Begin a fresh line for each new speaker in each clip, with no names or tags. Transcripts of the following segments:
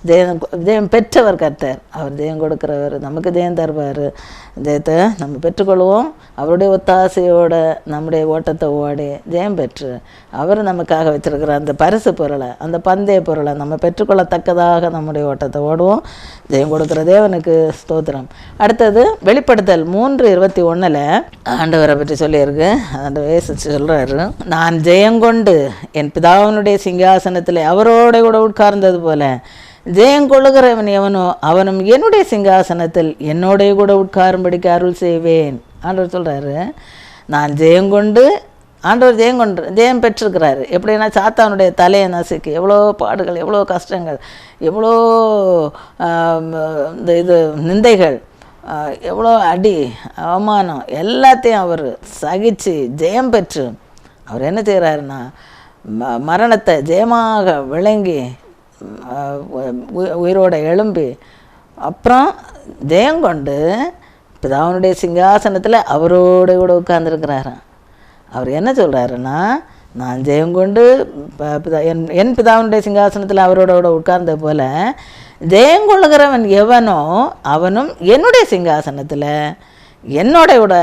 ஜெயம் பெற்றவர் கர்த்தர். அவர் ஜெயம் கொடுக்குறவர், நமக்கு ஜெயம் தருவார். ஜெயத்தை நம்ம பெற்றுக்கொள்வோம். அவருடைய ஒத்தாசையோட நம்முடைய ஓட்டத்தை ஓடி ஜெயம் பெற்று அவர் நமக்காக வச்சிருக்கிற அந்த பரிசு பொருளை, அந்த பந்தய பொருளை நம்ம பெற்றுக்கொள்ளத்தக்கதாக நம்முடைய ஓட்டத்தை ஓடுவோம். ஜெயம் கொடுக்குற தேவனுக்கு ஸ்தோத்திரம். அடுத்தது வெளிப்படுத்தல் 3:21 ஆண்டவரை பற்றி சொல்லியிருக்கு. அந்த வயசு சொல்கிறாரு, நான் ஜெயங்கொண்டு என் பிதாவினுடைய சிங்காசனத்தில் அவரோட கூட உட்கார்ந்தது போல ஜெயங்கொள்ளுகிறவன் எவனோ அவனும் என்னுடைய சிங்காசனத்தில் என்னோடைய கூட உட்காரும்படிக்கு அருள் செய்வேன். ஆண்டவர் சொல்கிறாரு, நான் ஜெயங்கொண்டு, ஆண்டவர் ஜெயம் பெற்றிருக்கிறாரு. எப்படின்னா சாத்தானுடைய தலையை நசுக்கி எவ்வளோ பாடுகள், எவ்வளோ கஷ்டங்கள், எவ்வளோ இந்த நிந்தைகள், எவ்வளோ அடி அவமானம் எல்லாத்தையும் அவர் சகித்து ஜெயம் பெற்று அவர் என்ன செய்கிறாருன்னா மரணத்தை ஜெயமாக விளங்கி உயிரோட எழும்பி அப்புறம் ஜெயங்கொண்டு பிதாவினுடைய சிங்காசனத்தில் அவரோட கூட உட்கார்ந்துருக்கிறாராம். அவர் என்ன சொல்கிறாருன்னா, நான் ஜெயங்கொண்டு என் பிதாவினுடைய சிங்காசனத்தில் அவரோட கூட உட்கார்ந்த போல ஜெயங்கொள்ளுகிறவன் எவனோ அவனும் என்னுடைய சிங்காசனத்தில் என்னோட கூட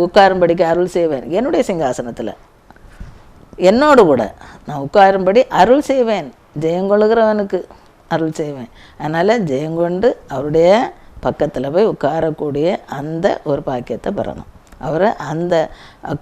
உட்காரும்படிக்கு அருள் செய்வேன். என்னுடைய சிங்காசனத்தில் என்னோடு கூட நான் உட்காரும்படி அருள் செய்வேன். ஜெயங்கொள்ளுகிறவனுக்கு அருள் செய்வேன். அதனால் ஜெயங்கொண்டு அவருடைய பக்கத்தில் போய் உட்காரக்கூடிய அந்த ஒரு பாக்கியத்தை பெறணும். அவர் அந்த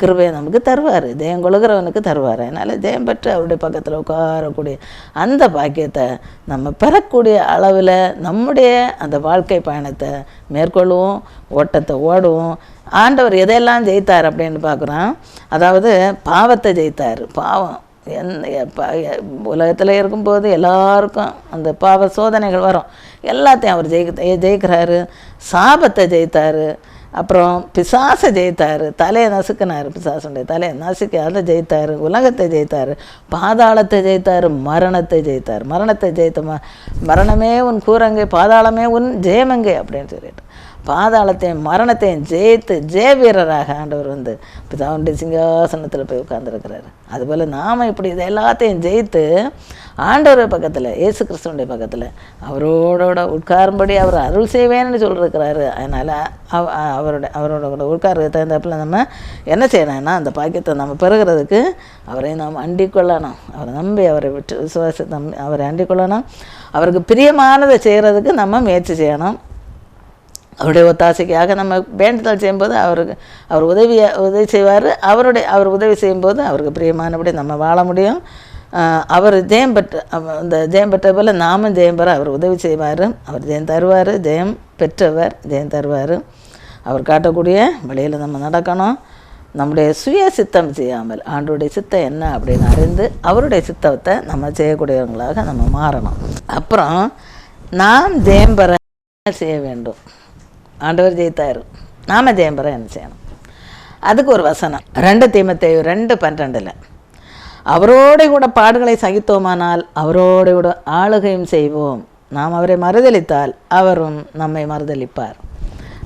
கிருபையை நமக்கு தருவார், ஜெயங்கொள்ளுகிறவனுக்கு தருவார். அதனால் ஜெயம் பெற்று அவருடைய பக்கத்தில் உட்காரக்கூடிய அந்த பாக்கியத்தை நம்ம பெறக்கூடிய அளவில் நம்முடைய அந்த வாழ்க்கை பயணத்தை மேற்கொள்வோம், ஓட்டத்தை ஓடுவோம். ஆண்டவர் எதையெல்லாம் ஜெயித்தார் அப்படின்னு பார்க்குறோம். அதாவது பாவத்தை ஜெயித்தார். பாவம் உலகத்தில் இருக்கும்போது எல்லாருக்கும் அந்த பாவ சோதனைகள் வரும், எல்லாத்தையும் அவர் ஜெயிக்கிறாரு. சாபத்தை ஜெயித்தார். அப்புறம் பிசாசை ஜெயித்தார், தலையை நசுக்கினார், பிசாசுடைய தலையை நசுக்கி அதை ஜெயித்தார். உலகத்தை ஜெயித்தார், பாதாளத்தை ஜெயித்தார், மரணத்தை ஜெயித்தார். மரணத்தை ஜெயித்த மரணமே உன் கூரங்கே, பாதாளமே உன் ஜெயமங்கே அப்படின்னு சொல்லிட்டு பாதாளத்தையும் மரணத்தையும் ஜெயித்து ஜெய வீரராக ஆண்டவர் பிதாவுடைய சிங்காசனத்தில் போய் உட்கார்ந்துருக்கிறாரு. அதுபோல் நாம் இப்படி இதை எல்லாத்தையும் ஜெயித்து ஆண்டவர் பக்கத்தில், இயேசு கிறிஸ்துவனுடைய பக்கத்தில் அவரோட உட்காரும்படி அவர் அருள் செய்வேன்னு சொல்லியிருக்கிறாரு. அதனால் அவரோட கூட உட்கார தகுந்தாப்பில் நம்ம என்ன செய்யணும்னா அந்த பாக்கியத்தை நம்ம பெறுகிறதுக்கு அவரை நாம் அண்டிக் கொள்ளணும். அவரை நம்பி அவரை விட்டு விசுவாசத்தை அவரை அண்டிக் கொள்ளணும். அவருக்கு பிரியமானதை செய்கிறதுக்கு நம்ம முயற்சி செய்யணும். அவருடைய ஒத்தாசைக்காக நம்ம வேண்டுதல் செய்யும்போது அவர் உதவி செய்வார். அவர் உதவி செய்யும்போது அவருக்கு பிரியமானபடி நம்ம வாழ முடியும். அவர் ஜெயம் பெற்ற இந்த ஜெயம் பெற்ற போல் நாமும் ஜெயம் பெற அவர் உதவி செய்வார். அவர் ஜெயம் தருவார். ஜெயம் பெற்றவர் ஜெயம் தருவார். அவர் காட்டக்கூடிய வழியில் நம்ம நடக்கணும். நம்முடைய சுய சித்தம் செய்யாமல் ஆண்டோடைய சித்தம் என்ன அப்படின்னு அறிந்து அவருடைய சித்தத்தை நம்ம செய்யக்கூடியவங்களாக நம்ம மாறணும். அப்புறம் நாம் ஜெயம் பெற செய்ய வேண்டும். ஆண்டவர் ஜெயித்தார், நாம் ஜெயம் பெற என்ன செய்யணும்? அதுக்கு ஒரு வசனம் 2 தீமோத்தேயு 2:12 அவரோட கூட பாடுகளை சகித்தோமானால் அவரோட கூட ஆளுகையும் செய்வோம். நாம் அவரை மறுதலித்தால் அவரும் நம்மை மறுதலிப்பார்.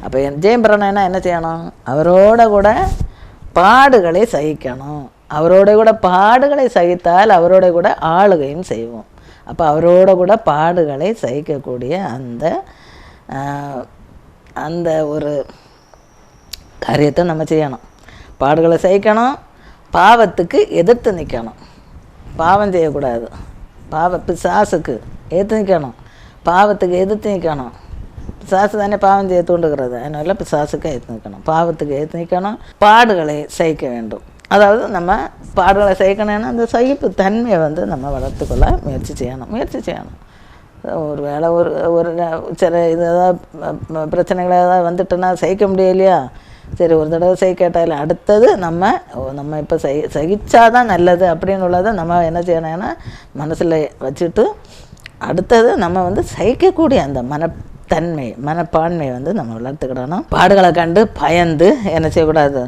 அப்போ ஜெயம் பெறணும்னா என்ன செய்யணும்? அவரோட கூட பாடுகளை சகிக்கணும். அவரோட கூட பாடுகளை சகித்தால் அவரோட கூட ஆளுகையும் செய்வோம். அப்போ அவரோட கூட பாடுகளை சகிக்கக்கூடிய அந்த ஒரு காரியத்தை நம்ம செய்யணும். பாடுகளை சகிக்கணும். பாவத்துக்கு எதிர்த்து நிற்கணும். பாவம் செய்யக்கூடாது. பிசாசுக்கு எதிர்த்து நிற்கணும். பாவத்துக்கு எதிர்த்து நிற்கணும். பிசாசு தானே பாவம் செய்ய தூண்டுகிறது. அதனால பிசாசுக்கு எதிர்த்து நிற்கணும். பாவத்துக்கு எதிர்த்து நிற்கணும். பாடுகளை சகிக்க வேண்டும். அதாவது நம்ம பாடுகளை சகிக்கணும்னா அந்த சகிப்பு தன்மையை நம்ம வளர்த்துக்கொள்ள முயற்சி செய்யணும். ஒரு வேளை ஒரு சில இது ஏதாவது பிரச்சனைகள் ஏதாவது வந்துட்டுன்னா சகிக்க முடியலையா, சரி ஒரு தடவை சகிக்கட்டால அடுத்தது நம்ம இப்போ சகிச்சாதான் நல்லது அப்படின்னு உள்ளதை நம்ம என்ன செய்யணும்னா மனசில் வச்சுட்டு அடுத்தது நம்ம சகிக்கக்கூடிய அந்த மனப்பான்மை நம்ம வளர்த்துக்கிடணும். பாடுகளை கண்டு பயந்து என்ன செய்யக்கூடாது,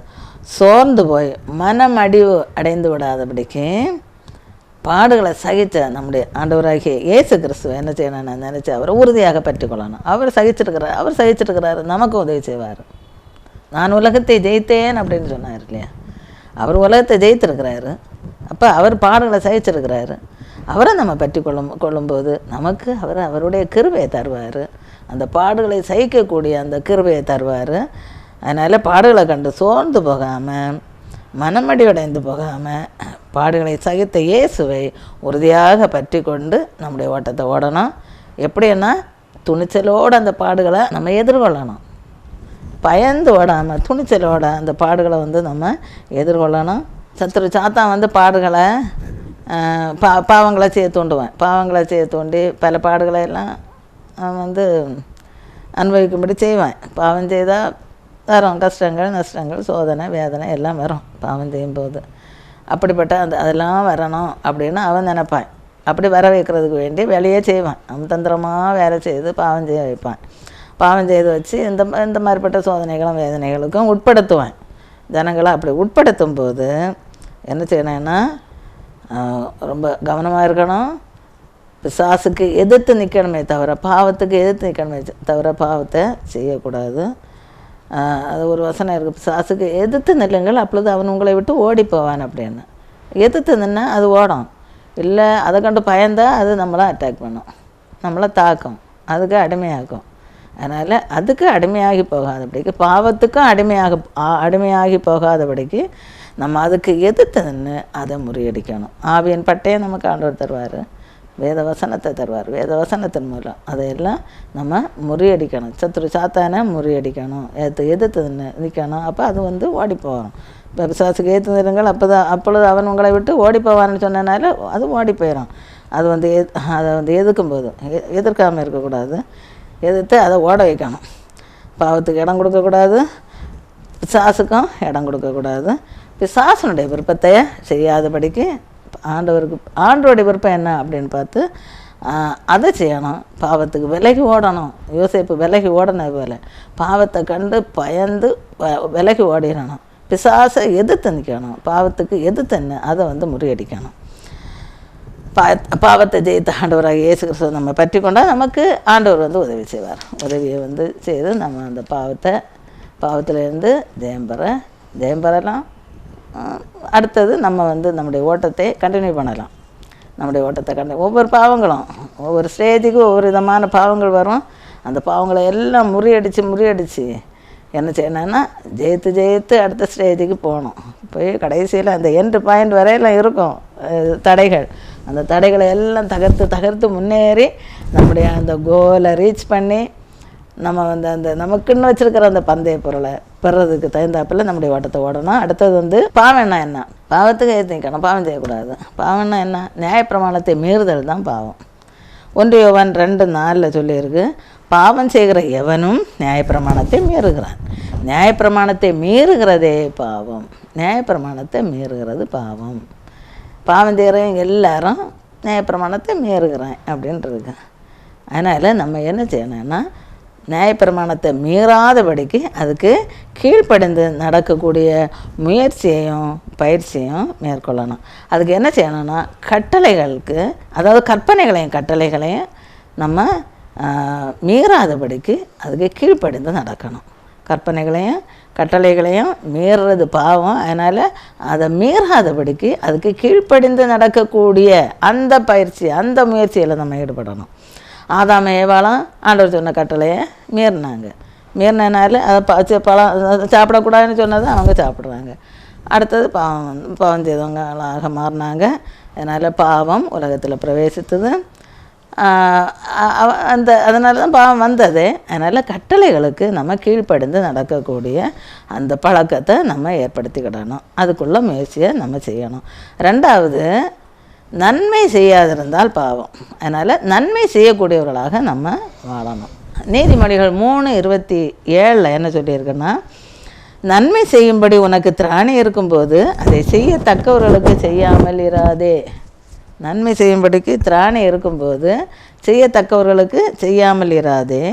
சோர்ந்து போய் மனம் அடைந்து விடாதபடிக்கு பாடுகளை சகித்த நம்முடைய ஆண்டவராகிய இயேசு கிறிஸ்துவ என்ன செய்யணும்னு நினச்சி அவரை உறுதியாக பற்றிக்கொள்ளணும். அவர் சகிச்சிருக்கிறார், நமக்கு உதவி செய்வார். நான் உலகத்தை ஜெயித்தேன் அப்படின்னு சொன்னார் இல்லையா, அவர் உலகத்தை ஜெயித்திருக்கிறாரு. அப்போ அவர் பாடுகளை சகிச்சிருக்கிறாரு. அவரை நம்ம பற்றி கொள்ளும்போது நமக்கு அவருடைய கிருபையை தருவார். அந்த பாடுகளை சகிக்கக்கூடிய அந்த கிருபையை தருவார். அதனால் பாடுகளை கண்டு சோர்ந்து போகாமல், மனமடிவடைந்து போகாமல், பாடுகளை சகித்த இயேசுவை உறுதியாக பற்றி கொண்டு நம்முடைய ஓட்டத்தை ஓடணும். எப்படின்னா துணிச்சலோடு அந்த பாடுகளை நம்ம எதிர்கொள்ளணும். பயந்து ஓடாமல் துணிச்சலோட அந்த பாடுகளை நம்ம எதிர்கொள்ளணும். சாத்தான் பாடுகளை பாவங்களை செய்ய தூண்டுவேன். பாவங்களை செய்ய தூண்டி பல பாடுகளை எல்லாம் அனுபவிக்கும்படி செய்வேன். பாவம் செய்தால் வரும் கஷ்டங்கள், நஷ்டங்கள், சோதனை, வேதனை எல்லாம் வரும் பாவம் செய்யும்போது. அப்படிப்பட்ட அதெல்லாம் வரணும் அப்படின்னு அவன் நினைப்பான். அப்படி வர வைக்கிறதுக்கு வேண்டி வேலையே செய்வான். அவன் தந்திரமாக வேலை செய்து பாவம் செய்ய வைப்பான். பாவம் செய்து வச்சு இந்த மாதிரிப்பட்ட சோதனைகளும் வேதனைகளுக்கும் உட்படுத்துவான் ஜனங்களை. அப்படி உட்படுத்தும் போது என்ன செய்யணும்னா ரொம்ப கவனமாக இருக்கணும். பிசாசுக்கு எதிர்த்து நிற்கணுமே தவிர, பாவத்துக்கு எதிர்த்து நிற்கணுமே தவிர பாவத்தை செய்யக்கூடாது. அது ஒரு வசனம் இருக்குது, பிசாசுக்கு எதிர்த்து நில்லுங்கள் அப்பொழுது அவன் உங்களை விட்டு ஓடி போவான் அப்படின்னு. எதிர்த்து நின்னா அது ஓடும். இல்லை அதை கண்டு பயந்தால் அது நம்மளை அட்டாக் பண்ணும், நம்மளை தாக்கும், அதுக்கு அடிமையாக்கும். அதனால் அதுக்கு அடிமையாகி போகாதபடிக்கு, பாவத்துக்கும் அடிமையாகி போகாதபடிக்கு நம்ம அதுக்கு எதிர்த்து நின்று அதை முறியடிக்கணும். ஆவியின் பட்டையை நமக்கு ஆண்டவர் தருவார், வேத வசனத்தை தருவார். வேத வசனத்தின் மூலம் அதையெல்லாம் நம்ம முறியடிக்கணும். சாத்தானை முறியடிக்கணும், எதிர்த்து நிற்கணும். அப்போ அது ஓடி போகணும். இப்போ பிசாசுக்கு ஏற்று நிறுங்கள் அப்பொழுது அவன் உங்களை விட்டு ஓடி போவான்னு சொன்னனால அது ஓடி போயிடும். அது அதை எதிர்க்கும் போதும் எதிர்க்காமல் இருக்கக்கூடாது, எதிர்த்து அதை ஓட வைக்கணும். பாவத்துக்கு இடம் கொடுக்கக்கூடாது, பிசாசுக்கும் இடம் கொடுக்கக்கூடாது. பிசாசனுடைய விருப்பத்தை செய்யாதபடிக்கு ஆண்டவருடைய விருப்பம் என்ன அப்படின்னு பார்த்து அதை செய்யணும். பாவத்துக்கு விலகி ஓடணும். யோசேப்பு விலகி ஓடணும் போல் பாவத்தை கண்டு பயந்து விலகி ஓடிடணும். பிசாசை எதிர்த்து நிற்கணும், பாவத்துக்கு எதிர்த்து அதை முறியடிக்கணும். பாவத்தை ஜெயித்த ஆண்டவராக இயேசு கிறிஸ்துவை நம்ம பற்றி கொண்டால் நமக்கு ஆண்டவர் உதவி செய்வார். உதவியை செய்து நம்ம அந்த பாவத்திலேருந்து ஜெயம் பெறலாம். அடுத்தது நம்ம நம்முடைய ஓட்டத்தை கண்டினியூ பண்ணலாம். நம்முடைய ஓட்டத்தை ஒவ்வொரு பாவங்களும் ஒவ்வொரு ஸ்டேஜுக்கு ஒவ்வொரு விதமான பாவங்கள் வரும். அந்த பாவங்களை எல்லாம் முறியடித்து என்ன செய்யணும்னா ஜெயித்து அடுத்த ஸ்டேஜுக்கு போகணும். போய் கடைசியில் அந்த எண்டு பாயிண்ட் வரையெல்லாம் இருக்கும் தடைகள். அந்த தடைகளை எல்லாம் தகர்த்து முன்னேறி நம்முடைய அந்த கோலை ரீச் பண்ணி நம்ம அந்த நமக்குன்னு வச்சுருக்கிற அந்த பந்தய பொருளை பெறதுக்கு தகுந்தாப்பில் நம்முடைய ஓட்டத்தை ஓடணும். அடுத்தது பாவம்னா என்ன? பாவத்துக்கு ஏற்றிக்கணும், பாவம் செய்யக்கூடாது. பாவம்னா என்ன? நியாயப்பிரமாணத்தை மீறுதல் தான் பாவம். 1 யோவான் 2:4 சொல்லியிருக்கு, பாவம் செய்கிற எவனும் நியாயப்பிரமாணத்தை மீறுகிறான். நியாயப்பிரமாணத்தை மீறுகிறதே பாவம். நியாயப்பிரமாணத்தை மீறுகிறது பாவம். பாவம் செய்கிறவங்க எல்லாரும் நியாயப்பிரமாணத்தை மீறுகிறேன் அப்படின்ட்டுருக்கு. அதனால் நம்ம என்ன செய்யணும்னா நியாயப்பிரமாணத்தை மீறாதபடிக்கு அதுக்கு கீழ்ப்படிந்து நடக்கக்கூடிய முயற்சியையும் பயிற்சியும் மேற்கொள்ளணும். அதுக்கு என்ன செய்யணும்னா கட்டளைகளுக்கு, அதாவது கட்டளைகளையும் நம்ம மீறாதபடிக்கு அதுக்கு கீழ்ப்படிந்து நடக்கணும். கட்டளைகளையும் மீறுறது பாவம். அதனால் அதை மீறாதபடிக்கு அதுக்கு கீழ்ப்படிந்து நடக்கக்கூடிய அந்த பயிற்சி, அந்த முயற்சியில் நம்ம ஈடுபடணும். ஆதாம் ஏவாளும் ஆண்டவர் சொன்ன கட்டளையை மீறினால அதை பழம் சாப்பிடக்கூடாதுன்னு சொன்னதை அவங்க சாப்பிட்றாங்க. அடுத்தது பாவம் செய்தவங்களாக மாறினாங்க. அதனால் பாவம் உலகத்தில் பிரவேசித்தது. அதனால தான் பாவம் வந்தது. அதனால் கட்டளைகளுக்கு நம்ம கீழ்ப்படிந்து நடக்கக்கூடிய அந்த பழக்கத்தை நம்ம ஏற்படுத்திக்கிடணும். அதுக்குள்ள முயற்சியை நம்ம செய்யணும். 2வது, நன்மை செய்யாதிருந்தால் பாவம். அதனால் நன்மை செய்யக்கூடியவர்களாக நம்ம வாழணும். நீதிமொழிகள் 3:27 என்ன சொல்லியிருக்குன்னா, நன்மை செய்யும்படி உனக்கு திராணி இருக்கும்போது அதை செய்யத்தக்கவர்களுக்கு செய்யாமல் இராதே. நன்மை செய்யும்படிக்கு திராணி இருக்கும்போது செய்யத்தக்கவர்களுக்கு செய்யாமல் இராதே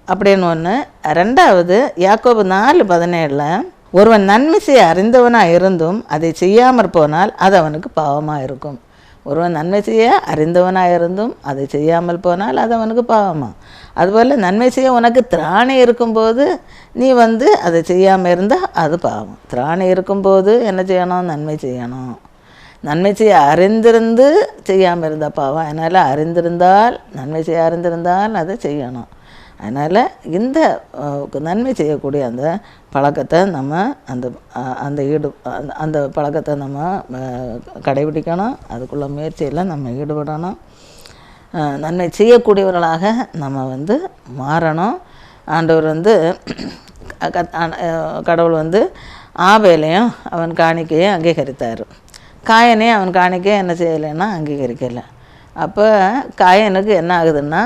அப்படின்னு ஒன்று. 2வது, யாக்கோபு 4:17 ஒருவன் நன்மை செய்ய அறிந்தவனாக இருந்தும் அதை செய்யாமற் போனால் அது அவனுக்கு பாவமாக இருக்கும். ஒருவன் நன்மை செய்ய அறிந்தவனாக இருந்தும் அதை செய்யாமல் போனால் அது அவனுக்கு பாவமாக. அதுபோல் நன்மை செய்ய உனக்கு திராணி இருக்கும்போது நீ அதை செய்யாமல் இருந்தால் அது பாவம். திராணி இருக்கும்போது என்ன செய்யணும்? நன்மை செய்யணும். நன்மை செய்ய அறிந்திருந்து செய்யாமல் இருந்தால் பாவம். அதனால் அறிந்திருந்தால், நன்மை செய்ய அறிந்திருந்தால் அதை செய்யணும். அதனால் இந்த நன்மை செய்யக்கூடிய அந்த பழக்கத்தை நம்ம அந்த பழக்கத்தை நம்ம கடைபிடிக்கணும். அதுக்குள்ள முயற்சியில் நம்ம ஈடுபடணும். நன்மை செய்யக்கூடியவர்களாக நம்ம மாறணும். ஆண்டவர் கடவுள் ஆபேலையும் அவன் காணிக்கையும் அங்கீகரித்தார். காயனையும் அவன் காணிக்கையை என்ன செய்யலைன்னா அங்கீகரிக்கலை. அப்போ காயனுக்கு என்ன ஆகுதுன்னா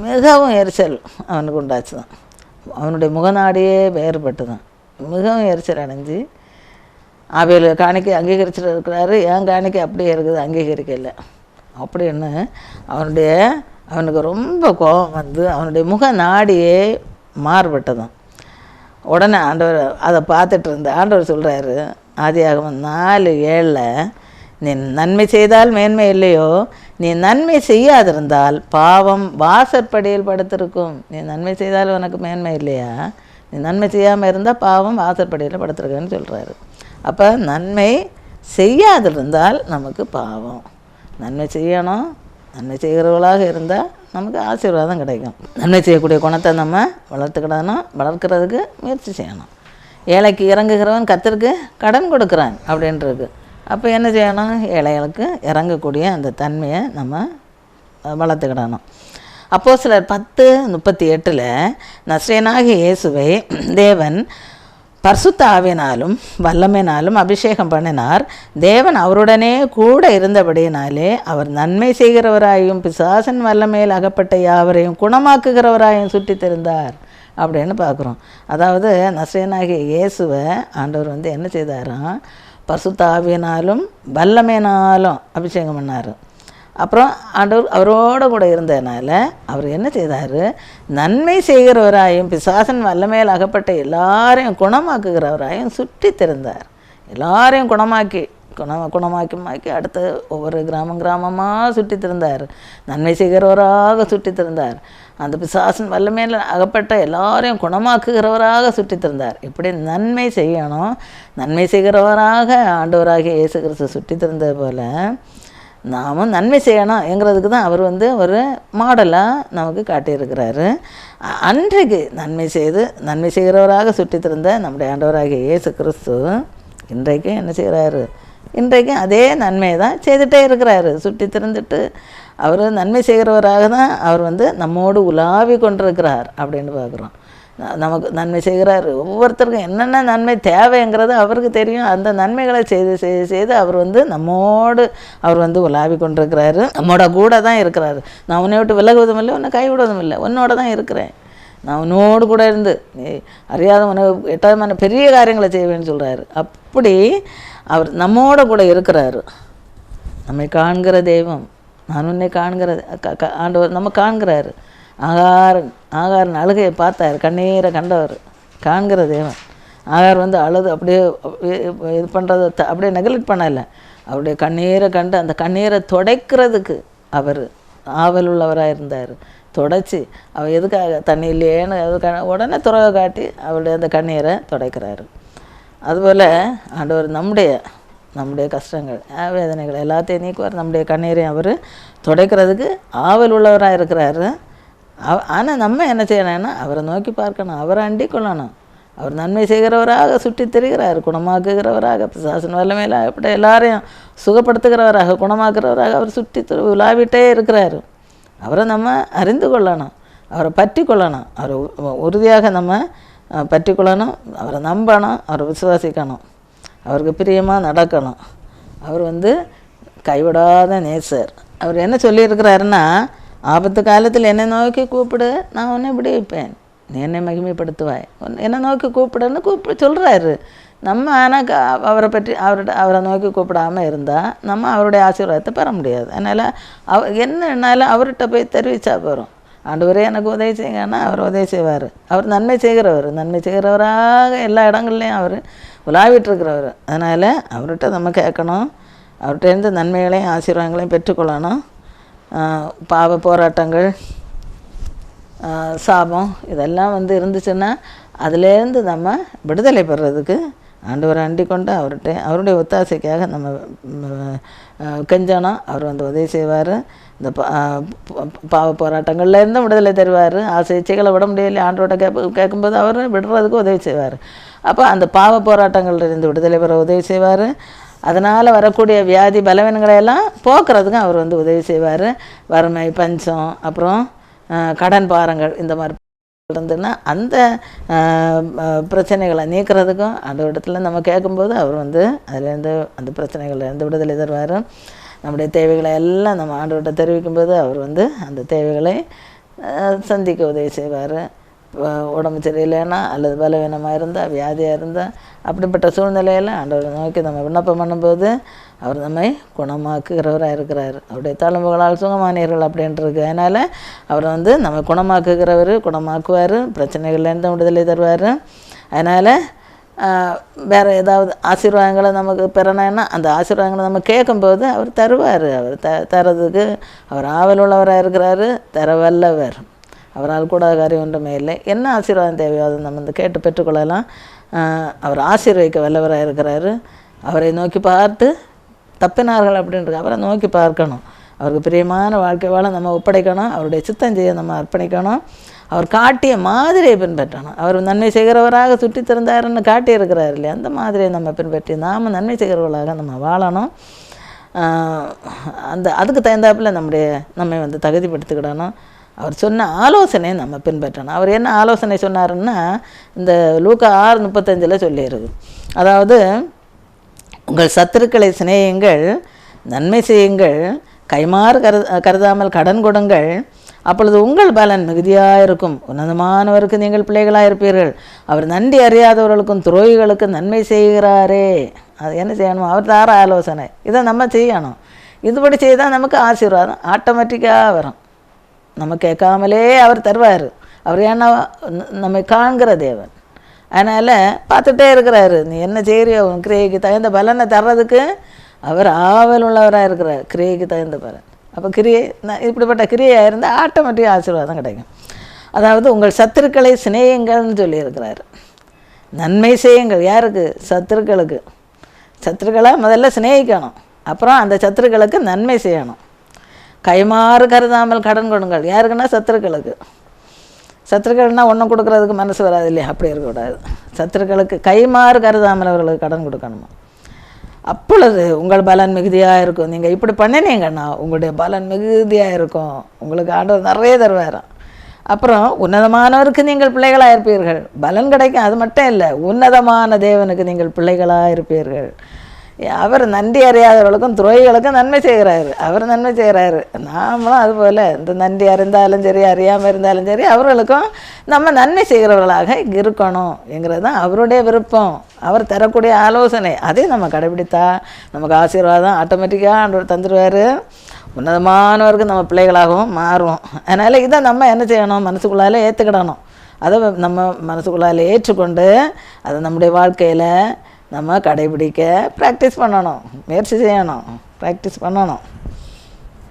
மிகவும் எரிச்சல் அவனுக்கு உண்டாச்சு தான். அவனுடைய முகநாடியே வேறுபட்டு தான் மிகவும் எரிச்சல் அடைஞ்சு ஆபேல் காணிக்கை அங்கீகரிச்சுட்டு இருக்கிறாரு, என் காணிக்கை அப்படியே இருக்குது அங்கீகரிக்கலை அப்படின்னு அவனுக்கு ரொம்ப கோபம் அவனுடைய முகநாடியே மாறுபட்டதான். உடனே ஆண்டவர் அதை பார்த்துட்டு இருந்த ஆண்டவர் சொல்கிறாரு, ஆதியாகமம் 4:7, நீ நன்மை செய்தால் மேன்மை இல்லையோ, நீ நன்மை செய்யாதிருந்தால் பாவம் வாசற்படியில் படுத்திருக்கும். நீ நன்மை செய்தால் உனக்கு மேன்மை இல்லையா, நீ நன்மை செய்யாமல் இருந்தால் பாவம் வாசற்படியில் படுத்திருக்குன்னு சொல்கிறாரு. அப்போ நன்மை செய்யாதிருந்தால் நமக்கு பாவம். நன்மை செய்யணும். நன்மை செய்கிறவர்களாக இருந்தால் நமக்கு ஆசீர்வாதம் கிடைக்கும். நன்மை செய்யக்கூடிய குணத்தை நம்ம வளர்க்குறதுக்கு முயற்சி செய்யணும். ஏழைக்கு இறங்குகிறவன் கர்த்தருக்கு கடன் கொடுக்குறான் அப்படின்றது. அப்போ என்ன செய்யணும், ஏழைகளுக்கு இறங்கக்கூடிய அந்த தன்மையை நம்ம வளர்த்துக்கிடணும். அப்போஸ்தலர் 10:38 நசரேயனாகிய இயேசுவை தேவன் பரிசுத்த ஆவியினாலும் வல்லமையினாலும் அபிஷேகம் பண்ணினார். தேவன் அவருடனே கூட இருந்தபடியினாலே அவர் நன்மை செய்கிறவராயும் பிசாசன் வல்லமையில் அகப்பட்ட யாவரையும் குணமாக்குகிறவராயும் சுற்றி தெரிந்தார் அப்படின்னு பார்க்குறோம். அதாவது நசரேயனாகிய இயேசுவை ஆண்டவர் என்ன செய்தாராம், பரிசுத்த ஆவியினாலும் வல்லமையினாலும் அபிஷேகம் பண்ணார். அப்புறம் ஆண்டவர் அவரோடு கூட இருந்ததுனால அவர் என்ன செய்தார், நன்மை செய்கிறவராயும் பிசாசன் வல்லமையில் அகப்பட்ட எல்லாரையும் குணமாக்குகிறவராயும் சுற்றி திரிந்தார். எல்லாரையும் குணமாக்கி அடுத்த ஒவ்வொரு கிராமமாக சுற்றி திரிந்தார். நன்மை செய்கிறவராக சுற்றி திரிந்தார். அந்த பிசாசன் வல்லமையில் அகப்பட்ட எல்லாரையும் குணமாக்குகிறவராக சுற்றி திரிந்தார். இப்படி நன்மை செய்யணும். நன்மை செய்கிறவராக ஆண்டவராகிய இயேசு கிறிஸ்து சுற்றி திரிந்தது போல் நாமும் நன்மை செய்யணுங்கிறதுக்கு தான் அவர் ஒரு மாடலாக நமக்கு காட்டியிருக்கிறாரு. அன்றைக்கு நன்மை செய்கிறவராக சுற்றி திரிந்த நம்முடைய ஆண்டவராகிய இயேசு கிறிஸ்து இன்றைக்கு என்ன செய்கிறாரு, இன்றைக்கும் அதே நன்மையை தான் செய்துகிட்டே இருக்கிறாரு. சுற்றி திரிந்துட்டு அவர் நன்மை செய்கிறவராக தான் அவர் நம்மோடு உலாவி கொண்டிருக்கிறார் அப்படின்னு பார்க்குறோம். நமக்கு நன்மை செய்கிறாரு. ஒவ்வொருத்தருக்கும் என்னென்ன நன்மை தேவைங்கிறது அவருக்கு தெரியும். அந்த நன்மைகளை செய்து அவர் நம்மோடு அவர் உலாவி கொண்டிருக்கிறாரு. நம்மோட கூட தான் இருக்கிறாரு. நான் உன்னை விட்டு விலகுவதும் இல்லை, உன்னை கைவிடுவதும் இல்லை, உன்னோட தான் இருக்கிறேன். நான் உன்னோடு கூட இருந்து நீ அறியாத எட்டாவது பெரிய காரியங்களை செய்வேன்னு சொல்கிறாரு. அப்படி அவர் நம்மோட கூட இருக்கிறாரு. நம்மை காண்கிற தெய்வம், நான் உன்னை காண்கிற ஆண்டவர் நம்ம காண்கிறாரு. ஆகாரன் அழுகையை பார்த்தார், கண்ணீரை கண்டவர், காண்கிற தேவன். ஆகார் அழுது அப்படியே இது பண்ணுறதை அப்படியே நெக்லெக்ட் பண்ணலை. அவருடைய கண்ணீரை கண்டு அந்த கண்ணீரை துடைக்கிறதுக்கு அவர் ஆவல் உள்ளவராக இருந்தார். துடைச்சி அவர் எதுக்காக தண்ணி இல்லையேன்னு உடனே துறவை காட்டி அவருடைய அந்த கண்ணீரை துடைக்கிறாரு. அதுபோல் ஆண்டவர் நம்முடைய கஷ்டங்கள் வேதனைகள் எல்லாத்தையும் நீக்குவார். நம்முடைய கண்ணீரையும் அவர் துடைக்கிறதுக்கு ஆவல் உள்ளவராக இருக்கிறாரு. ஆனால் நம்ம என்ன செய்யணும்னா அவரை நோக்கி பார்க்கணும், அவரை அண்டி கொள்ளணும். அவர் நன்மை செய்கிறவராக சுற்றி திரிகிறார், குணமாக்குகிறவராக பிசாசன் வல்லமையில் எப்படி எல்லாரையும் சுகப்படுத்துகிறவராக குணமாக்குறவராக அவர் சுற்றி உலாவிட்டே இருக்கிறார். அவரை நம்ம அறிந்து கொள்ளணும், அவரை பற்றி கொள்ளணும், அவரை உறுதியாக நம்ம பற்றி கொள்ளணும், அவரை நம்பணும், அவரை விசுவாசிக்கணும், அவருக்கு பிரியமாக நடக்கணும். அவர் கைவிடாத நேசர். அவர் என்ன சொல்லியிருக்கிறாருன்னா, ஆபத்து காலத்தில் என்னை நோக்கி கூப்பிடு, நான் உன்னை விடுவிப்பேன், நீ என்னை மகிமைப்படுத்துவாய், என்னை நோக்கி கூப்பிடுன்னு சொல்கிறாரு. நம்ம ஆனால் அவரை நோக்கி கூப்பிடாமல் இருந்தால் நம்ம அவருடைய ஆசீர்வாதத்தை பெற முடியாது. அதனால் என்னன்னாலும் அவர்கிட்ட போய் தெரிவித்தா போகிறோம். ஆண்டவரே எனக்கு உதவி செய்யுங்கன்னா அவர் உதவி செய்வார். அவர் நன்மை செய்கிறவராக எல்லா இடங்கள்லையும் அவர் உலாவிட்டுருக்கிறவர். அதனால் அவர்கிட்ட நம்ம கேட்கணும், அவர்கிட்டேருந்து நன்மைகளையும் ஆசீர்வாதங்களையும் பெற்றுக்கொள்ளணும். பாவ போராட்டங்கள், சாபம் இதெல்லாம் இருந்துச்சுன்னா அதுலேருந்து நம்ம விடுதலை பெறுறதுக்கு ஆண்டவரை அண்டிக் கொண்டு அவருடைய ஒத்தாசைக்காக நம்ம கெஞ்சணும். அவர் வந்து உதவி செய்வார். இந்த பாவ போராட்டங்கள்லேருந்து விடுதலை தருவார். ஆசை இச்சைகளை விட முடியல ஆண்டோட கேட்கும்போது அவர் விடுறதுக்கு உதவி செய்வார். அப்போ அந்த பாவ போராட்டங்கள்லேருந்து விடுதலை பெற உதவி செய்வார். அதனால் வரக்கூடிய வியாதி பலவீனங்களையெல்லாம் போக்குறதுக்கும் அவர் வந்து உதவி செய்வார். வறுமை, பஞ்சம், அப்புறம் கடன் பாரங்கள் இந்த மாதிரி இருந்துன்னா அந்த பிரச்சனைகளை நீக்கிறதுக்கும் அந்த இடத்துல நம்ம கேட்கும்போது அவர் வந்து அதுலேருந்து அந்த பிரச்சனைகள்லேருந்து விடுதலை தருவார். நம்முடைய தேவைகளை எல்லாம் நம்ம ஆண்டவர்கிட்ட தெரிவிக்கும்போது அவர் வந்து அந்த தேவைகளை சந்திக்க உதவி செய்வார். உடம்பு சரியில்லைன்னா அல்லது பலவீனமாக இருந்தால், வியாதியாக இருந்தால், அப்படிப்பட்ட சூழ்நிலையில் ஆண்டவரை நோக்கி நம்ம விண்ணப்பம் பண்ணும்போது அவர் நம்மை குணமாக்குகிறவராக இருக்கிறார். அவருடைய தழும்புகளால் சுகமானீர்கள் அப்படின்ட்டுருக்கு. அதனால் அவர் வந்து நம்ம குணமாக்குகிறவர், குணமாக்குவார், பிரச்சனைகள்லேருந்து விடுதலை தருவார். அதனால் வேறு ஏதாவது ஆசீர்வாதங்களை நமக்கு பெறணும்னா அந்த ஆசீர்வாதங்களை நம்ம கேட்கும்போது அவர் தருவார். அவர் தரதுக்கு அவர் ஆவல் உள்ளவராக இருக்கிறாரு, தர வல்லவர். அவரால் கூட காரியம் ஒன்றுமே இல்லை. என்ன ஆசீர்வாதம் தேவையோ அதை நம்ம வந்து கேட்டு பெற்றுக்கொள்ளலாம். அவர் ஆசீர்வதிக்க வல்லவராக இருக்கிறாரு. அவரை நோக்கி பார்த்து தப்பினார்கள் அப்படின்றது அவரை நோக்கி பார்க்கணும். அவருக்கு பிரியமான வாழ்க்கை வாழ நம்ம ஒப்படைக்கணும். அவருடைய சித்தம் செய்ய நம்ம அர்ப்பணிக்கணும். அவர் காட்டிய மாதிரியை பின்பற்றணும். அவர் நன்மை செய்கிறவராக சுற்றி திறந்தாருன்னு காட்டியிருக்கிறார் இல்லையா, அந்த மாதிரியை நம்ம பின்பற்றி நாம் நன்மை செய்கிறவர்களாக நம்ம வாழணும். அதுக்கு தகுந்தாப்பில் நம்மை வந்து தகுதிப்படுத்திக்கிடணும். அவர் சொன்ன ஆலோசனையை நம்ம பின்பற்றணும். அவர் என்ன ஆலோசனை சொன்னாருன்னா இந்த லூக்கா 6:35 சொல்லியிருக்கு. அதாவது உங்கள் சத்துருக்களை சிநேகியுங்கள், நன்மை செய்யுங்கள், கைமாறு கருதாமல் கடன் கொடுங்கள், அப்பொழுது உங்கள் பலன் மிகுதியாக இருக்கும். உன்னதமானவருக்கு நீங்கள் பிள்ளைகளாக இருப்பீர்கள். அவர் நன்றி அறியாதவர்களுக்கும் துரோகிகளுக்கும் நன்மை செய்கிறாரே. அது என்ன செய்யணும்? அவர் தார ஆலோசனை இதை நம்ம செய்யணும். இதுபடி செய்தால் நமக்கு ஆசீர்வாதம் ஆட்டோமேட்டிக்காக வரும். நம்ம கேட்காமலே அவர் தருவார். அவர் ஏன்னா நம்மை காண்கிற தேவன். அதனால் பார்த்துட்டே இருக்கிறாரு. நீ என்ன செய்கிறியோ உன் கிரியைக்கு தகுந்த பலனை தர்றதுக்கு அவர் ஆவல் உள்ளவராக இருக்கிறார். கிரியைக்கு தகுந்த பலன். அப்போ இப்படிப்பட்ட கிரியையாக இருந்தால் ஆட்டோமேட்டிக்காக ஆசீர்வாதம் கிடைக்கும். அதாவது உங்கள் சத்துருக்களை சிநேகிங்கள்னு சொல்லியிருக்கிறார். நன்மை செய்யுங்கள். யாருக்கு? சத்துருக்களுக்கு. சத்துருக்களை முதல்ல சிநேகிக்கணும். அப்புறம் அந்த சத்துருக்களுக்கு நன்மை செய்யணும். கைமாறு கருதாமல் கடன் கொடுங்கள். யாருக்குன்னா சத்துருக்களுக்கு. சத்துருக்கள்னால் ஒன்றும் கொடுக்குறதுக்கு மனசு வராது இல்லையா, அப்படி இருக்கக்கூடாது. சத்துருக்களுக்கு கைமாறு கருதாமல் அவர்களுக்கு கடன் கொடுக்கணுமா. அப்பொழுது உங்கள் பலன் மிகுதியாக இருக்கும். நீங்கள் இப்படி பண்ணினீங்கன்னா உங்களுடைய பலன் மிகுதியாக இருக்கும். உங்களுக்கு ஆண்டவர் நிறைய தருவாராம். அப்புறம் உன்னதமானவருக்கு நீங்கள் பிள்ளைகளாக இருப்பீர்கள். பலன் கிடைக்கும். அது மட்டும் இல்லை, உன்னதமான தேவனுக்கு நீங்கள் பிள்ளைகளாக இருப்பீர்கள். அவர் நன்றி அறியாதவர்களுக்கும் துரோகிகளுக்கும் நன்மை செய்கிறாரு. அவர் நன்மை செய்கிறாரு. நாமளும் அதுபோல் இந்த நன்றி அறிந்தாலும் சரி, அறியாமல் இருந்தாலும் சரி, அவர்களுக்கும் நம்ம நன்மை செய்கிறவர்களாக இருக்கணும் என்கிறது தான் அவருடைய விருப்பம். அவர் தரக்கூடிய ஆலோசனை அதையும் நம்ம கடைபிடித்தா நமக்கு ஆசீர்வாதம் ஆட்டோமேட்டிக்காக ஆண்டவர் தந்துடுவார். உன்னதமானவருக்கு நம்ம பிள்ளைகளாகவும் மாறுவோம். அதனால் இதை நம்ம என்ன செய்யணும்? மனசுக்குள்ளால் ஏற்றுக்கிடணும். அதை நம்ம மனசுக்குள்ளால் ஏற்றுக்கொண்டு அதை நம்முடைய வாழ்க்கையில் நம்ம கடைபிடிக்க ப்ராக்டிஸ் பண்ணணும், முயற்சி செய்யணும், ப்ராக்டிஸ் பண்ணணும்.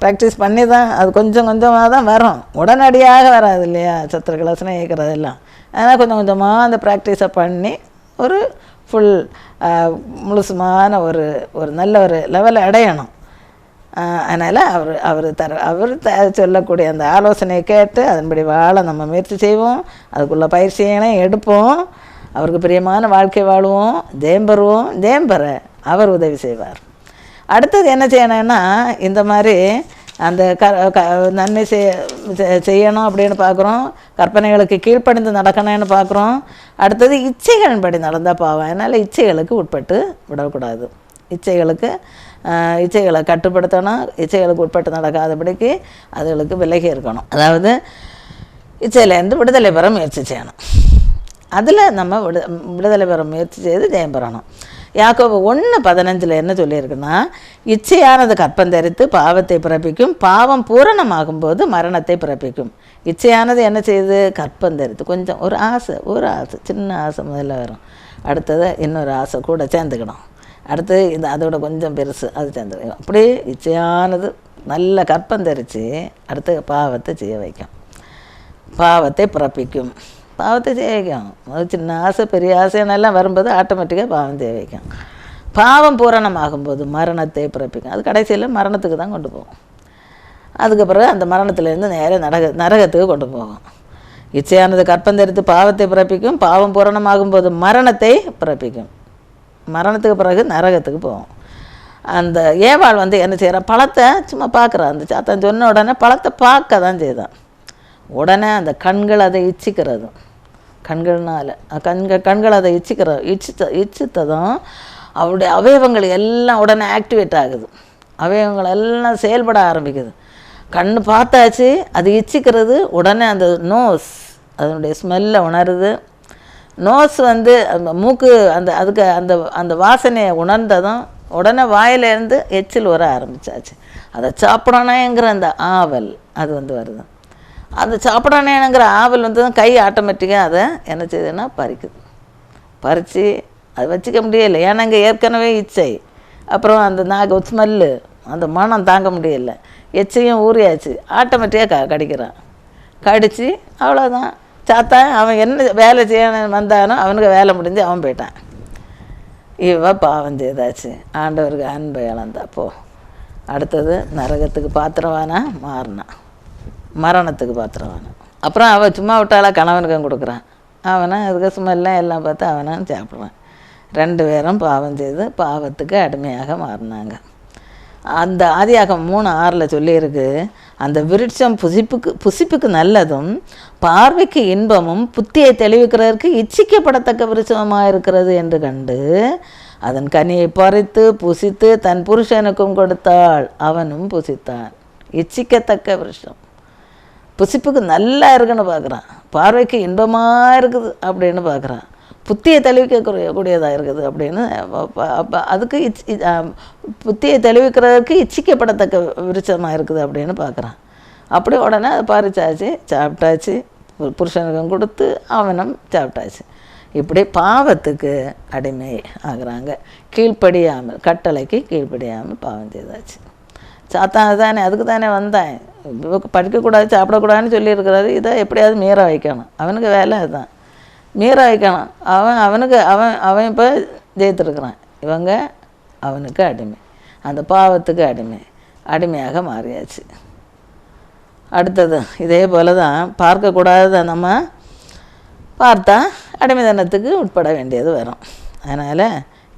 ப்ராக்டிஸ் பண்ணி தான் அது கொஞ்சம் கொஞ்சமாக தான் வரும். உடனடியாக வராது இல்லையா சத்துருக்களை சிநேகிக்கிறதெல்லாம். அதனால் கொஞ்சம் கொஞ்சமாக அந்த ப்ராக்டிஸை பண்ணி ஒரு ஃபுல் முழுசுமான ஒரு நல்ல ஒரு லெவலை அடையணும். அதனால் அவர் சொல்லக்கூடிய அந்த ஆலோசனையை கேட்டு அதன்படி வாழ நம்ம முயற்சி செய்வோம். அதுக்குள்ள பயிற்சியினை எடுப்போம். அவருக்கு பிரியமான வாழ்க்கை வாழுவோம். ஜெயம் பெற அவர் உதவி செய்வார். அடுத்தது என்ன செய்யணும்னா இந்த மாதிரி அந்த நன்மை செய்யணும் அப்படின்னு பார்க்குறோம். கற்பனைகளுக்கு கீழ்ப்படிந்து நடக்கணும்னு பார்க்குறோம். அடுத்தது இச்சைகளின்படி நடந்தால் பாவம். அதனால் இச்சைகளுக்கு உட்பட்டு விடக்கூடாது. இச்சைகளை கட்டுப்படுத்தணும். இச்சைகளுக்கு உட்பட்டு நடக்காதபடிக்கு அதுகளுக்கு விலகி இருக்கணும். அதாவது இச்சையிலேருந்து விடுதலை பெற முயற்சி செய்யணும். அதில் நம்ம விடுதலை பெற முயற்சி செய்து ஜெயம் பெறணும். யாக்கோபு 1:15 என்ன சொல்லியிருக்குன்னா, இச்சையானது கற்பம் தரித்து பாவத்தை பிறப்பிக்கும், பாவம் பூரணமாகும்போது மரணத்தை பிறப்பிக்கும். இச்சையானது என்ன செய்யுது? கற்பம் தரித்து கொஞ்சம் ஒரு ஆசை சின்ன ஆசை முதல்ல வரும். அடுத்தது இன்னொரு ஆசை கூட சேர்ந்துக்கணும். அடுத்தது அதோட கொஞ்சம் பெருசு அது சேர்ந்துக்கணும். அப்படி இச்சையானது நல்ல கற்பம் தரித்து அடுத்து பாவத்தை செய்ய வைக்கும், பாவத்தை பிறப்பிக்கும். பாவத்தை செய்ய வைக்கும். அது சின்ன ஆசை பெரிய ஆசைன்னெல்லாம் வரும்போது ஆட்டோமேட்டிக்காக பாவம் செய்ய வைக்கும். பாவம் பூரணமாகும்போது மரணத்தை பிறப்பிக்கும். அது கடைசியில் மரணத்துக்கு தான் கொண்டு போகும். அதுக்கு பிறகு அந்த மரணத்துலேருந்து நேராக நரகத்துக்கு கொண்டு போகும். இச்சையானது கற்பந்தரித்து பாவத்தை பிறப்பிக்கும். பாவம் பூரணமாகும்போது மரணத்தை பிறப்பிக்கும். மரணத்துக்கு பிறகு நரகத்துக்கு போகும். அந்த ஏவாள் என்ன செய்கிறா, பழத்தை சும்மா பார்க்குறா. அந்த சாத்தான் சொன்ன உடனே பழத்தை பார்க்க தான் செய்தான். உடனே அந்த கண்கள் அதை இச்சிக்கிறது. கண்கள்னால் கண்கள் அதை இச்சித்ததும் அவருடைய அவயவங்கள் எல்லாம் உடனே ஆக்டிவேட் ஆகுது. அவயவங்கள் எல்லாம் செயல்பட ஆரம்பிக்குது. கண் பார்த்தாச்சு, அது இச்சிக்கிறது. உடனே அந்த நோஸ் அதனுடைய ஸ்மெல்லை உணருது. நோஸ் மூக்கு அதுக்கு அந்த வாசனையை உணர்ந்ததும் உடனே வாயிலேருந்து எச்சில் வர ஆரம்பித்தாச்சு. அதை சாப்பிடணுங்கிற அந்த ஆவல் அது வருது. அந்த சாப்பிடணுங்கிற ஆவல் தான் கை ஆட்டோமேட்டிக்காக அதை என்ன செய்யுதுன்னா பறிக்குது. பறித்து அது வச்சுக்க முடியலை. ஏன்னா இங்கே ஏற்கனவே இச்சை, அப்புறம் அந்த நாக்கு ஸ்மெல்லு, அந்த மனம் தாங்க முடியலை. எச்சையும் ஊறியாச்சு. ஆட்டோமேட்டிக்காக கடிக்கிறான். கடித்து அவ்வளோதான். சாத்தான் அவன் என்ன வேலை செய்ய வந்தானோ அவனுக்கு வேலை முடிஞ்சு அவன் போயிட்டான். இவ பாவம் செய்தாச்சு, ஆண்டவருக்கு அன்பை இழந்தாப்போ அடுத்தது நரகத்துக்கு பாத்திரவானா மாறினான், மரணத்துக்கு பாத்திரவானா. அப்புறம் அவள் சும்மா விட்டாலாம் கணவனுக்கும் கொடுக்குறான். அவனை அதுக்கு ஸ்மெல்லாம் எல்லாம் பார்த்து அவனும் சாப்பிட்றான். 2 பேரும் பாவம் செய்து பாவத்துக்கு அடிமையாக மாறினாங்க. அந்த ஆதியாகமம் 3:6 சொல்லியிருக்கு, அந்த விருட்சம் புசிப்புக்கு நல்லதும் பார்வைக்கு இன்பமும் புத்தியை தெளிவிக்கிறதற்கு இச்சிக்கப்படத்தக்க விருட்சமாக இருக்கிறது என்று கண்டு அதன் கனியை பறித்து புசித்து தன் புருஷனுக்கும் கொடுத்தாள், அவனும் புசித்தான். இச்சிக்கத்தக்க விருட்சம் புசிப்புக்கு நல்லா இருக்குன்னு பார்க்குறான், பார்வைக்கு இன்பமாக இருக்குது அப்படின்னு பார்க்குறான், புத்தியை தெளிவிக்கக்கூடியதாக இருக்குது அப்படின்னு. அதுக்கு புத்தியை தெளிவிக்கிறதுக்கு இச்சிக்கப்படத்தக்க விருட்சமாக இருக்குது அப்படின்னு பார்க்குறான். அப்படி உடனே அதை பறிச்சாச்சு, சாப்பிட்டாச்சு, புருஷனுக்கும் கொடுத்து அவனும் சாப்பிட்டாச்சு. இப்படி பாவத்துக்கு அடிமை ஆகுறாங்க. கீழ்ப்படியாமல், கட்டளைக்கு கீழ்ப்படியாமல் பாவம் செய்தாச்சு. சாத்தான் தானே, அதுக்கு தானே வந்தேன். படிக்கக்கூடாது சாப்பிடக்கூடாதுன்னு சொல்லியிருக்கிறாரு. இதை எப்படியாவது மீற வைக்கணும். அவனுக்கு வேலை அதுதான், மீற வைக்கணும். அவன் இப்போ ஜெயித்திருக்கிறான். இவங்க அவனுக்கு அடிமை, அந்த பாவத்துக்கு அடிமையாக மாறியாச்சு. அடுத்தது இதே போல் தான் பார்க்கக்கூடாத நம்ம பார்த்தா அடிமைத்தனத்துக்கு உட்பட வேண்டியது வரும். அதனால்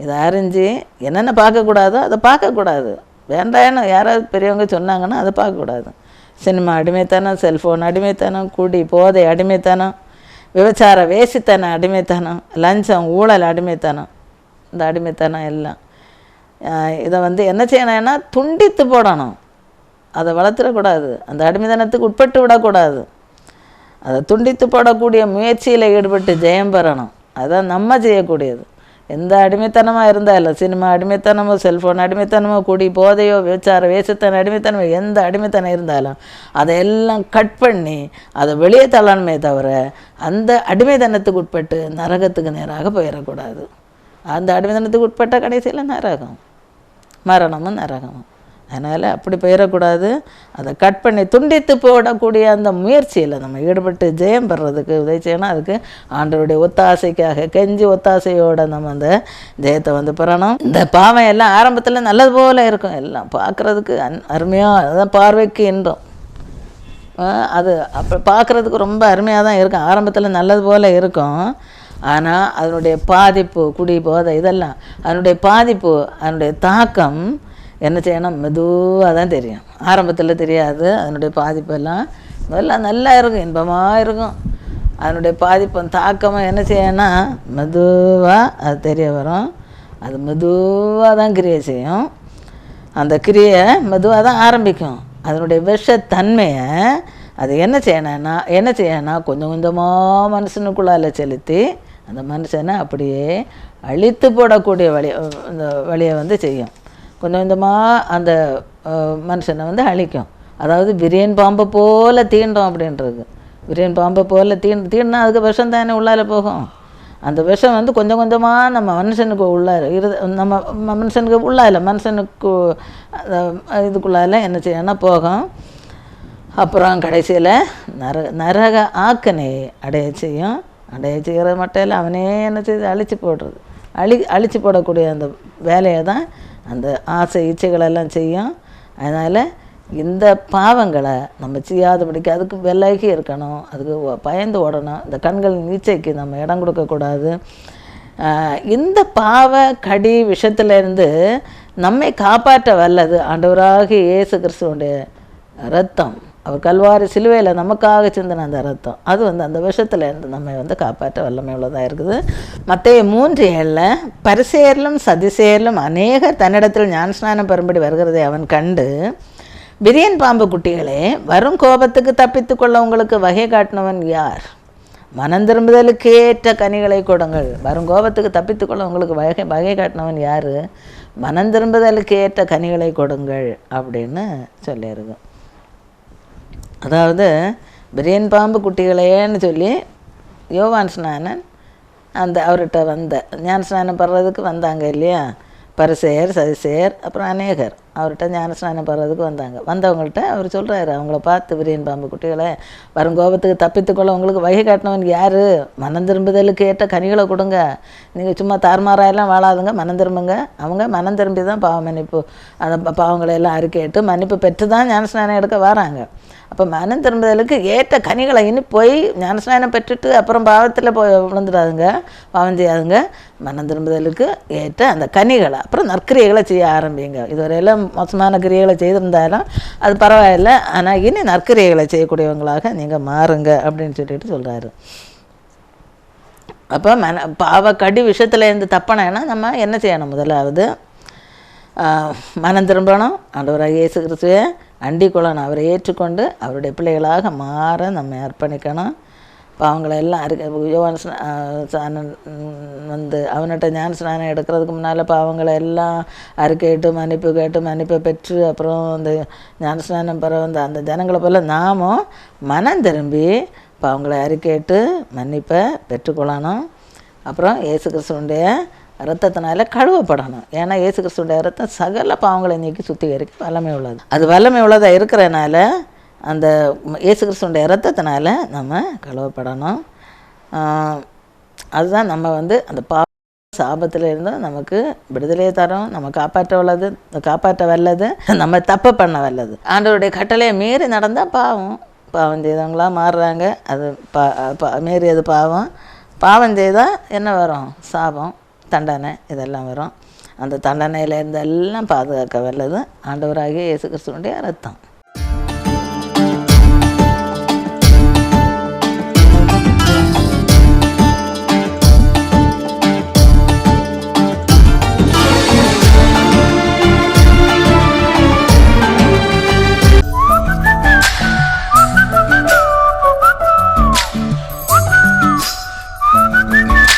இதை அறிஞ்சு என்னென்ன பார்க்கக்கூடாதோ அதை பார்க்கக்கூடாது. வேண்டான்னு யாராவது பெரியவங்க சொன்னாங்கன்னா அதை பார்க்கக்கூடாது. சினிமா அடிமைத்தனம், செல்ஃபோன் அடிமைத்தனம், குடி போதை அடிமைத்தனம், விபச்சார வேசித்தனம் அடிமைத்தனம், லஞ்சம் ஊழல் அடிமைத்தனம், இந்த அடிமைத்தனம் எல்லாம் இதை என்ன செய்யணும்னா துண்டித்து போடணும். அதை வளர்த்துடக்கூடாது, அந்த அடிமைத்தனத்துக்கு உட்பட்டு விடக்கூடாது. அதை துண்டித்து போடக்கூடிய முயற்சியில் ஈடுபட்டு ஜெயம் பெறணும். அதுதான் நம்ம செய்யக்கூடியது. எந்த அடிமைத்தனமாக இருந்தாலும், சினிமா அடிமைத்தனமோ, செல்ஃபோன் அடிமைத்தனமோ, குடி போதையோ, விபச்சார வேசத்தன அடிமைத்தனமோ, எந்த அடிமைத்தனம் இருந்தாலும் அதையெல்லாம் கட் பண்ணி அதை வெளியே தள்ளணுமே தவிர அந்த அடிமைத்தனத்துக்கு உட்பட்டு நரகத்துக்கு நேராக போயிடக்கூடாது. அந்த அடிமைத்தனத்துக்கு உட்பட்ட கடைசியில் நரகம், மரணமும் நரகமும். அதனால் அப்படி போயிடக்கூடாது. அதை கட் பண்ணி துண்டித்து போடக்கூடிய அந்த முயற்சியில் நம்ம ஈடுபட்டு ஜெயம் பெறதுக்கு உதவி செய்யணும். அதுக்கு ஆண்டவருடைய ஒத்தாசைக்காக கெஞ்சி ஒத்தாசையோடு நம்ம அந்த ஜெயத்தை பெறணும். இந்த பாவம் எல்லாம் ஆரம்பத்தில் நல்லது போல் இருக்கும், எல்லாம் பார்க்குறதுக்கு அருமையாக, அதுதான் பார்வைக்கு இன்பம். அது அப்போ பார்க்குறதுக்கு ரொம்ப அருமையாக தான் இருக்கும், ஆரம்பத்தில் நல்லது போல் இருக்கும். ஆனால் அதனுடைய பாதிப்பு, குடி போதை இதெல்லாம் அதனுடைய பாதிப்பு, அதனுடைய தாக்கம் என்ன செய்யணும், மெதுவாக தான் தெரியும். ஆரம்பத்தில் தெரியாது. அதனுடைய பாதிப்பெல்லாம் முதல்ல நல்லா இருக்கும், இன்பமாக இருக்கும். அதனுடைய பாதிப்பு தாக்கமாக என்ன செய்யணும்னா மெதுவாக அது தெரிய வரும். அது மெதுவாக தான் கிரியை செய்யும். அந்த கிரியை மெதுவாக தான் ஆரம்பிக்கும். அதனுடைய விஷத்தன்மையை அது என்ன செய்யணும்னா கொஞ்சம் கொஞ்சமாக மனுஷனுக்குள்ளால் செலுத்தி அந்த மனுஷனை அப்படியே அழித்து போடக்கூடிய இந்த வழியை செய்யும். கொஞ்சம் கொஞ்சமாக அந்த மனுஷனை அழிக்கும். அதாவது விரியன் பாம்பை போல் தீண்டும் அப்படின்றது. விரியன் பாம்பை போல் தீண்டினா அதுக்கு விஷம் தானே உள்ளால் போகும். அந்த விஷம் கொஞ்சம் கொஞ்சமாக நம்ம மனுஷனுக்கு உள்ளார நம்ம மனுஷனுக்கு உள்ளால மனுஷனுக்கு இதுக்குள்ளால என்ன செய்யணும்னா போகும். அப்புறம் கடைசியில் நரக ஆக்கனை அடைய செய்யும். அடைய செய்கிறது மட்டும் இல்லை, அவனே என்ன செய்து அழித்து போடுறது, அழித்து போடக்கூடிய அந்த வேலையை தான் அந்த ஆசை இச்சைகளெல்லாம் செய்யும். அதனால் இந்த பாவங்களை நம்ம செய்யாதபடிக்கு அதுக்கு விலகி இருக்கணும், அதுக்கு பயந்து ஓடணும். இந்த கண்களின் இச்சைக்கு நம்ம இடம் கொடுக்கக்கூடாது. இந்த பாவ கடி விஷத்திலிருந்து நம்மை காப்பாற்ற வல்லது ஆண்டவராகிய இயேசு கிறிஸ்துவுடைய இரத்தம். அவர் கல்வாரி சிலுவையில் நமக்காக சிந்தின அந்த இரத்தம், அது அந்த விஷத்திலேருந்து நம்மை காப்பாற்ற வல்லமை உள்ளதாக இருக்குது. மத்தேயு 3:7 பரிசேயரிலும் சதுசேயரிலும் அநேகர் தன்னிடத்தில் ஞானஸ்நானம் பெறும்படி வருகிறதை அவன் கண்டு, விரியன் பாம்பு குட்டிகளே, வரும் கோபத்துக்கு தப்பித்து கொள்ள உங்களுக்கு வகை காட்டினவன் யார்? மனம் திரும்புதலுக்கு ஏற்ற கனிகளை கொடுங்கள். வரும் கோபத்துக்கு தப்பித்து கொள்ள உங்களுக்கு வகை காட்டினவன் யார்? மனம் திரும்புதலுக்கு ஏற்ற கனிகளை கொடுங்கள் அப்படின்னு சொல்லியிருக்கோம். அதாவது விரியன் பாம்பு குட்டிகளேன்னு சொல்லி யோவான் ஸ்நானன் அவர்கிட்ட ஞான ஸ்நானம் படுறதுக்கு வந்தாங்க இல்லையா, பரிசேயர் சதுசேயர் அப்புறம் அநேகர் அவர்கிட்ட ஞான ஸ்நானம் படுறதுக்கு வந்தவங்கள்ட்ட அவர் சொல்கிறாரு, அவங்கள பார்த்து, விரியன் பாம்பு குட்டிகளை, வரும் கோபத்துக்கு தப்பித்துக்கொள்ள உங்களுக்கு வகை காட்டினவன் யார்? மனம் திரும்புதலுக்கு ஏற்ற கனிகளை கொடுங்க. நீங்கள் சும்மா தார்மாராயெல்லாம் வாழாதுங்க, மனம் திரும்புங்க. அவங்க மனம் திரும்பி தான் பாவ மன்னிப்பு, அந்த பாவங்களை எல்லாம் அறிக்கையிட்டு மன்னிப்பு பெற்று தான் ஞான ஸ்நானம் எடுக்க வராங்க. அப்போ மனம் திரும்புதலுக்கு ஏற்ற கனிகளை இன்னும் போய் ஞானஸ்நானம் பெற்றுட்டு அப்புறம் பாவத்தில் போய் விழுந்துடாதுங்க, பாவம் செய்யாதுங்க. மனம் திரும்புதலுக்கு ஏற்ற அந்த கனிகளை, அப்புறம் நற்கிரியைகளை செய்ய ஆரம்பிங்க. இதுவரையெல்லாம் மோசமான கிரியைகளை செய்திருந்தாலும் அது பரவாயில்லை, ஆனால் இனி நற்கிரியைகளை செய்யக்கூடியவங்களாக நீங்கள் மாறுங்க அப்படின்னு சொல்கிறாரு. அப்போ பாவக்கடி விஷயத்துலேருந்து தப்பனேன்னா நம்ம என்ன செய்யணும்? முதலாவது மனம் திரும்பணும், ஆண்டவராகிய இயேசு கிறிஸ்துவை அண்டிக் கொள்ளணும், அவரை ஏற்றுக்கொண்டு அவருடைய பிள்ளைகளாக மாற நம்ம அர்ப்பணிக்கணும். பாவங்களை எல்லாம் யோவான் அவன்கிட்ட ஞான ஸ்நானம் எடுக்கிறதுக்கு முன்னால் பாவங்களை எல்லாம் அறிக்கையிட்டு மன்னிப்பு கேட்டு மன்னிப்பை பெற்று அப்புறம் அந்த ஞான ஸ்நானம் பெற அந்த ஜனங்களை போல் நாமும் மனம் திரும்பி பாவங்களை அறிக்கையிட்டு மன்னிப்பை பெற்றுக்கொள்ளணும். அப்புறம் இயேசு கிறிஸ்துவுடைய இரத்தத்தினால கழுவப்படணும். ஏன்னா இயேசு கிறிஸ்துடைய இரத்தம் சகல பாவங்களை நீக்கி சுத்திகரிக்க வல்லமை உள்ளது. அது வல்லமை உள்ளதாக இருக்கிறனால அந்த இயேசு கிறிஸ்துடைய இரத்தத்தினால நம்ம கழுவப்படணும். அதுதான் நம்ம அந்த சாபத்தில் இருந்தும் நமக்கு விடுதலையை தரும், நம்ம காப்பாற்ற வல்லது, நம்ம தப்பு பண்ண வல்லது. ஆண்டவருடைய கட்டளையை மீறி நடந்தால் பாவம் செய்தவங்களாக மாறுறாங்க. அது மீறியது பாவம் செய்தால் என்ன வரும்? சாபம், தண்டனை, இதெல்லாம் வரும். அந்த தண்டனையிலேருந்து எல்லாம் பாதுகாக்க வல்லது ஆண்டவராகிய இயேசு கிறிஸ்துவுடைய இரத்தம்.